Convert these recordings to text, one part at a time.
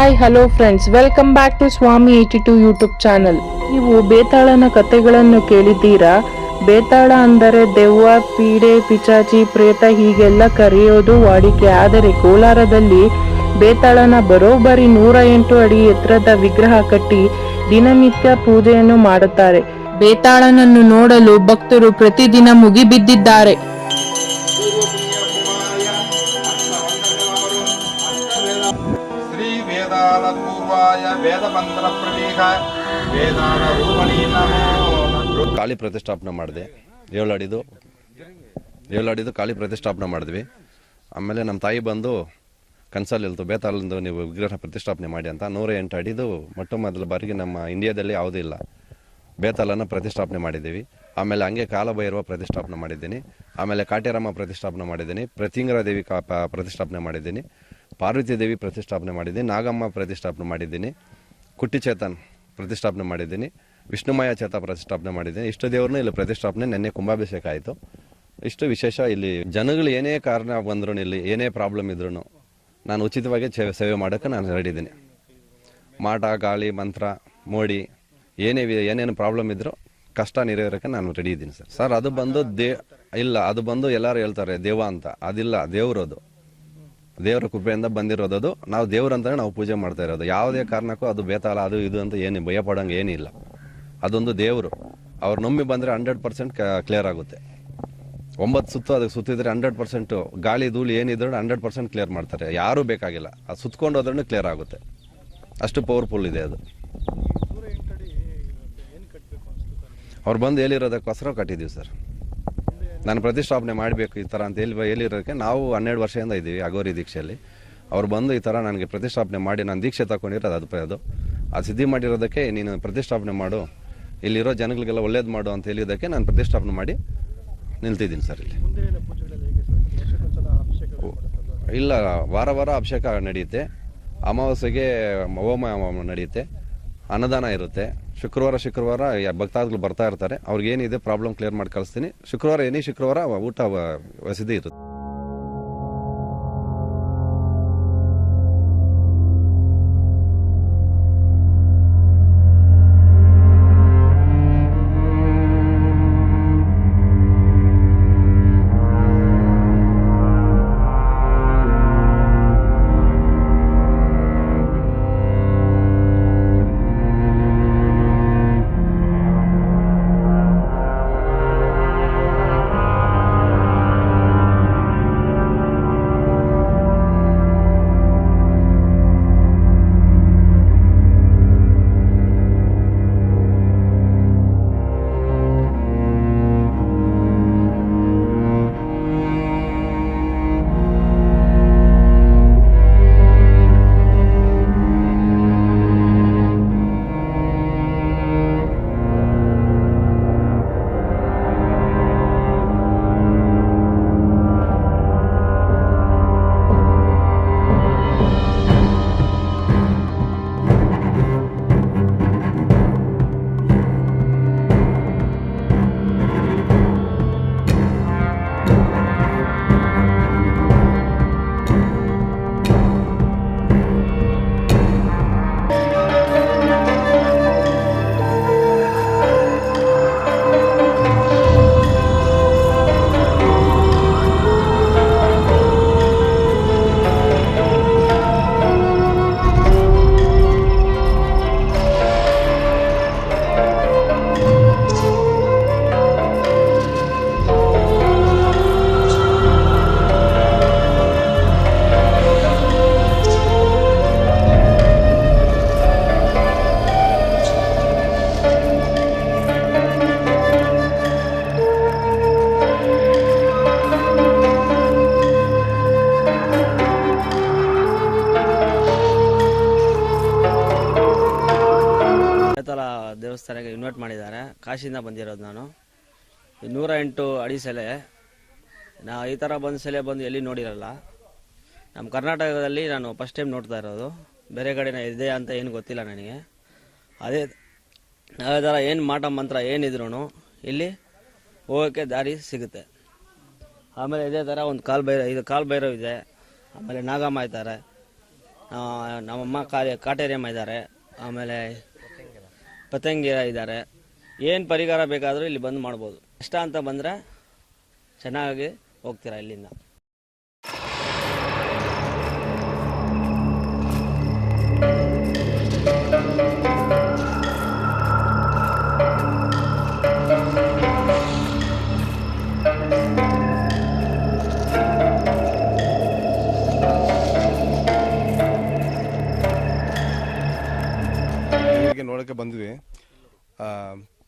Hi hello friends, welcome back to Swami 82 YouTube channel. ನೀವು ಬೇತಾಳನ ಕಥೆಗಳನ್ನು ಕೇಳಿದ್ದೀರಾ? ಬೇತಾಳ ಅಂದರೆ ದೆವ್ವ, ಪೀಡೆ, ಪಿಚಾಚಿ, ಪ್ರೇತ ಹೀಗೆಲ್ಲ ಕರೆಯೋದು ವಾಡಿಕೆ. ಆದರೆ ಕೋಲಾರದಲ್ಲಿ ಬೇತಾಳನ ಬರೋಬ್ಬರಿ 108 ಅಡಿ ಎತ್ತರದ ವಿಗ್ರಹ ಕಟ್ಟಿ ದಿನನಿತ್ಯ ಪೂಜೆಯನ್ನು ಮಾಡುತ್ತಾರೆ. ಬೇತಾಳನನ್ನು ನೋಡಲು ಭಕ್ತರು ಪ್ರತಿದಿನ ಮುಗಿಬಿದ್ದಿದ್ದಾರೆ. ಶ್ರೀ ವೇದಾಲ ಪೂರ್ವಾಯ ವೇದ ಮಂತ್ರ ಪ್ರವೇಹ ವೇದಾಲ ರೂಪಣಿ ನಮೋ. ಕಾಳಿ ಪ್ರತಿಷ್ಠಾಪನೆ ಮಾಡಿದೆ. 7 ಅಡಿದು ಕಾಳಿ ಪ್ರತಿಷ್ಠಾಪನೆ ಮಾಡಿದ್ವಿ. ಆಮೇಲೆ ನಮ್ಮ ತಾಯಿ ಬಂದು ಕನ್ಸಲ್ಲಿ ಹೇಳ್ತು, ಬೇತಾಳಂದು ನೀವು ವಿಗ್ರಹ ಪ್ರತಿಷ್ಠಾಪನೆ ಮಾಡಿ ಅಂತ. 108 ಅಡಿದು ಮೊಟ್ಟ ಮೊದಲ ಬಾರಿಗೆ ನಮ್ಮ ಇಂಡಿಯಾದಲ್ಲಿ ಯಾವುದೂ ಇಲ್ಲ. ಬೇತಾಳನ ಪ್ರತಿಷ್ಠಾಪನೆ ಮಾಡಿದ್ದೀವಿ. ಆಮೇಲೆ ಹಂಗೆ ಕಾಲಭೈರವ ಪ್ರತಿಷ್ಠಾಪನೆ ಮಾಡಿದ್ದೀನಿ. ಆಮೇಲೆ ಕಾಟೇರಮ್ಮ ಪ್ರತಿಷ್ಠಾಪನೆ ಮಾಡಿದ್ದೀನಿ. ಪ್ರತಿಂಗರ ದೇವಿ ಪ್ರತಿಷ್ಠಾಪನೆ ಮಾಡಿದ್ದೀನಿ. ಪಾರ್ವತಿ ದೇವಿ ಪ್ರತಿಷ್ಠಾಪನೆ ಮಾಡಿದ್ದೀನಿ. ನಾಗಮ್ಮ ಪ್ರತಿಷ್ಠಾಪನೆ ಮಾಡಿದ್ದೀನಿ. ಕುಟ್ಟಿಚೇತನ್ ಪ್ರತಿಷ್ಠಾಪನೆ ಮಾಡಿದ್ದೀನಿ. ವಿಷ್ಣುಮಯ ಚೇತ ಪ್ರತಿಷ್ಠಾಪನೆ ಮಾಡಿದ್ದೀನಿ. ಇಷ್ಟು ದೇವ್ರನ್ನೂ ಇಲ್ಲಿ ಪ್ರತಿಷ್ಠಾಪನೆ ನೆನ್ನೆ ಕುಂಭಾಭಿಷೇಕ ಆಯಿತು. ಇಷ್ಟು ವಿಶೇಷ. ಇಲ್ಲಿ ಜನಗಳು ಏನೇ ಕಾರಣ ಬಂದ್ರೂ, ಇಲ್ಲಿ ಏನೇ ಪ್ರಾಬ್ಲಮ್ ಇದ್ರೂ ನಾನು ಉಚಿತವಾಗಿ ಸೇವೆ ಮಾಡೋಕ್ಕೆ ನಾನು ರೆಡಿ ಇದ್ದೀನಿ. ಮಾಟ, ಗಾಳಿ, ಮಂತ್ರ, ಮೋಡಿ ಏನೇನು ಪ್ರಾಬ್ಲಮ್ ಇದ್ದರೂ ಕಷ್ಟ ನೆರವೇರೋಕ್ಕೆ ನಾನು ರೆಡಿ ಇದ್ದೀನಿ ಸರ್. ಅದು ಬಂದು ಇಲ್ಲ, ಅದು ಬಂದು ಎಲ್ಲರೂ ಹೇಳ್ತಾರೆ ದೇವ ಅಂತ. ಅದಿಲ್ಲ, ದೇವ್ರದು. ದೇವರ ಕೃಪೆಯಿಂದ ಬಂದಿರೋದು. ನಾವು ದೇವ್ರಂತಾನೆ ನಾವು ಪೂಜೆ ಮಾಡ್ತಾ ಇರೋದು. ಯಾವುದೇ ಕಾರಣಕ್ಕೂ ಅದು ಬೇತಾಳ ಅದು ಇದು ಅಂತ ಏನು ಭಯ ಪಡೋಂಗೆ ಏನಿಲ್ಲ. ಅದೊಂದು ದೇವರು. ಅವ್ರು ನಂಬಿ ಬಂದರೆ 100% ಕ್ಲಿಯರ್ ಆಗುತ್ತೆ. 9 ಸುತ್ತು ಅದಕ್ಕೆ ಸುತ್ತಿದ್ರೆ 100% ಗಾಳಿ ಧೂಳಿ ಏನಿದ್ರು 100% ಕ್ಲಿಯರ್ ಮಾಡ್ತಾರೆ. ಯಾರೂ ಬೇಕಾಗಿಲ್ಲ, ಅದು ಸುತ್ಕೊಂಡು ಹೋದ್ರೂ ಕ್ಲಿಯರ್ ಆಗುತ್ತೆ. ಅಷ್ಟು ಪವರ್ಫುಲ್ ಇದೆ ಅದು. ಅವ್ರು ಬಂದು ಹೇಳಿರೋದಕ್ಕೋಸ್ಕರ ಕಟ್ಟಿದ್ದೀವಿ ಸರ್. ನಾನು ಪ್ರತಿಷ್ಠಾಪನೆ ಮಾಡಬೇಕು ಈ ಥರ ಅಂತ ಹೇಳಿರೋದಕ್ಕೆ ನಾವು 12 ವರ್ಷದಿಂದ ಇದ್ದೀವಿ ಅಗೋರಿ ದೀಕ್ಷೆಯಲ್ಲಿ. ಅವ್ರು ಬಂದು ಈ ಥರ ನನಗೆ ಪ್ರತಿಷ್ಠಾಪನೆ ಮಾಡಿ ನಾನು ದೀಕ್ಷೆ ತಗೊಂಡಿರೋದು ಅದು ಸಿದ್ಧಿ ಮಾಡಿರೋದಕ್ಕೆ, ನೀನು ಪ್ರತಿಷ್ಠಾಪನೆ ಮಾಡು, ಇಲ್ಲಿರೋ ಜನಗಳಿಗೆಲ್ಲ ಒಳ್ಳೇದು ಮಾಡು ಅಂತ ಹೇಳಿದ್ದಕ್ಕೆ ನಾನು ಪ್ರತಿಷ್ಠಾಪನೆ ಮಾಡಿ ನಿಲ್ತಿದ್ದೀನಿ ಸರ್. ಇಲ್ಲಿ ಇಲ್ಲ, ವಾರ ಅಭಿಷೇಕ ನಡೆಯುತ್ತೆ. ಅಮಾವಾಸ್ಯೆಗೆ ಹೋಮ ನಡೆಯುತ್ತೆ. ಅನ್ನದಾನ ಇರುತ್ತೆ. ಶುಕ್ರವಾರ ಭಕ್ತಾದಿಗಳು ಬರ್ತಾ ಇರ್ತಾರೆ. ಅವ್ರಿಗೆ ಏನಿದೆ ಪ್ರಾಬ್ಲಮ್ ಕ್ಲಿಯರ್ ಮಾಡಿ ಕಳಿಸ್ತೀನಿ. ಶುಕ್ರವಾರ ಊಟ ವಸತಿ ಇರುತ್ತೆ. ದೇವಸ್ಥಾನಕ್ಕೆ ಇನ್ವೈಟ್ ಮಾಡಿದ್ದಾರೆ. ಕಾಶಿಯಿಂದ ಬಂದಿರೋದು ನಾನು. 108 ಅಡಿ ಸೆಲೆ. ಈ ಥರ ಬಂದು ಎಲ್ಲಿ ನೋಡಿರಲ್ಲ. ನಮ್ಮ ಕರ್ನಾಟಕದಲ್ಲಿ ನಾನು ಫಸ್ಟ್ ಟೈಮ್ ನೋಡ್ತಾ ಇರೋದು. ಬೇರೆ ಕಡೆ ಇದೆ ಅಂತ ಏನು ಗೊತ್ತಿಲ್ಲ ನನಗೆ. ಅದೇ ಥರ ಏನು ಮಾಟ ಮಂತ್ರ ಏನಿದ್ರು ಇಲ್ಲಿ ಹೋಗೋಕ್ಕೆ ದಾರಿ ಸಿಗುತ್ತೆ. ಆಮೇಲೆ ಇದೇ ಥರ ಒಂದು ಕಾಲ್ ಭೈರವ್ ಇದೆ. ಆಮೇಲೆ ನಾಗಮ್ಮ ಇದ್ದಾರೆ. ನಮ್ಮಮ್ಮ ಕಾಟೇರಿಯಮ್ಮ ಇದ್ದಾರೆ, ಆಮೇಲೆ ಪತಂಗಿರ ಇದ್ದಾರೆ. ಏನು ಪರಿಹಾರ ಬೇಕಾದರೂ ಇಲ್ಲಿ ಬಂದು ಮಾಡ್ಬೋದು. ಕಷ್ಟ ಅಂತ ಬಂದರೆ ಚೆನ್ನಾಗಿ ಹೋಗ್ತೀರಾ ಇಲ್ಲಿಂದ. ನೋಡೋಕ್ಕೆ ಬಂದ್ವಿ.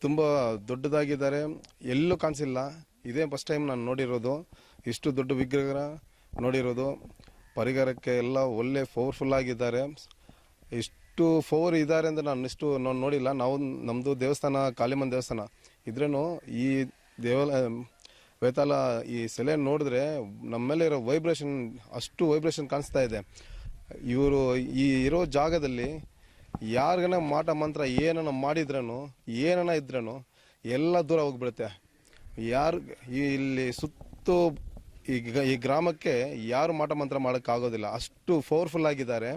ತುಂಬ ದೊಡ್ಡದಾಗಿದ್ದಾರೆ, ಎಲ್ಲೂ ಕಾಣಿಸಿಲ್ಲ. ಇದೇ ಫಸ್ಟ್ ಟೈಮ್ ನಾನು ನೋಡಿರೋದು, ಇಷ್ಟು ದೊಡ್ಡ ವಿಗ್ರಹ ನೋಡಿರೋದು. ಪರಿಹಾರಕ್ಕೆ ಎಲ್ಲ ಒಳ್ಳೆ ಪವರ್ಫುಲ್ ಆಗಿದ್ದಾರೆ. ಇಷ್ಟು ಪವರ್ ಇದ್ದಾರೆ ಅಂತ ನಾನು ನೋಡಿಲ್ಲ. ನಮ್ಮದು ದೇವಸ್ಥಾನ ಕಾಳಿಮನ್ ದೇವಸ್ಥಾನ ಇದ್ರೂ ಈ ಬೇತಾಳ ಈ ಸೆಲೆ ನೋಡಿದ್ರೆ ನಮ್ಮ ಮೇಲೆ ಇರೋ ವೈಬ್ರೇಷನ್, ಅಷ್ಟು ವೈಬ್ರೇಷನ್ ಕಾಣಿಸ್ತಾ ಇದೆ. ಇವರು ಈ ಇರೋ ಜಾಗದಲ್ಲಿ ಯಾರಿಗನ ಮಾಟ ಮಂತ್ರ ಏನನ ಮಾಡಿದ್ರೂ ಏನನ ಇದ್ರೂ ಎಲ್ಲ ದೂರ ಹೋಗ್ಬಿಡುತ್ತೆ. ಯಾರು ಇಲ್ಲಿ ಸುತ್ತು ಈ ಗ್ರಾಮಕ್ಕೆ ಯಾರು ಮಾಟ ಮಂತ್ರ ಮಾಡೋಕ್ಕಾಗೋದಿಲ್ಲ, ಅಷ್ಟು ಪವರ್ಫುಲ್ ಆಗಿದ್ದಾರೆ.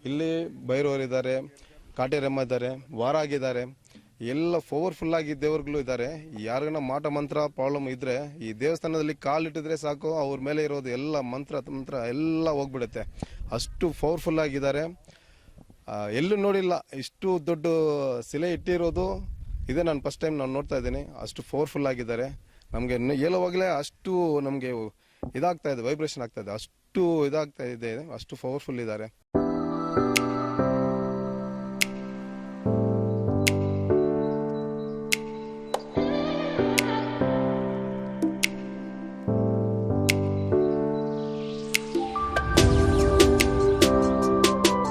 ಇಲ್ಲಿ ಭೈರವರಿದ್ದಾರೆ, ಕಾಟೇರಮ್ಮ ಇದ್ದಾರೆ, ವಾರ ಆಗಿದ್ದಾರೆ, ಎಲ್ಲ ಪವರ್ಫುಲ್ ಆಗಿ ದೇವರುಗಳು ಇದ್ದಾರೆ. ಯಾರಿಗನ ಮಾಟ ಮಂತ್ರ ಪ್ರಾಬ್ಲಮ್ ಇದ್ದರೆ ಈ ದೇವಸ್ಥಾನದಲ್ಲಿ ಕಾಲಿಟ್ಟಿದ್ರೆ ಸಾಕು, ಅವ್ರ ಮೇಲೆ ಇರೋದು ಎಲ್ಲ ಮಂತ್ರ ಎಲ್ಲ ಹೋಗ್ಬಿಡುತ್ತೆ. ಅಷ್ಟು ಪವರ್ಫುಲ್ ಆಗಿದ್ದಾರೆ. ಎಲ್ಲೂ ನೋಡಿಲ್ಲ ಇಷ್ಟು ದೊಡ್ಡ ಶಿಲೆ ಇಟ್ಟಿರೋದು. ಇದೇ ನಾನು ಫಸ್ಟ್ ಟೈಮ್ ನೋಡ್ತಾ ಇದ್ದೀನಿ. ಅಷ್ಟು ಪವರ್ಫುಲ್ ಆಗಿದ್ದಾರೆ. ನಮಗೆ ಹೇಳುವಾಗಲೇ ಅಷ್ಟು ನಮಗೆ ಇದಾಗ್ತಾ ಇದೆ, ವೈಬ್ರೇಷನ್ ಆಗ್ತಾ ಇದೆ, ಅಷ್ಟು ಇದಾಗ್ತಾ ಇದೆ, ಅಷ್ಟು ಪವರ್ಫುಲ್ ಇದ್ದಾರೆ.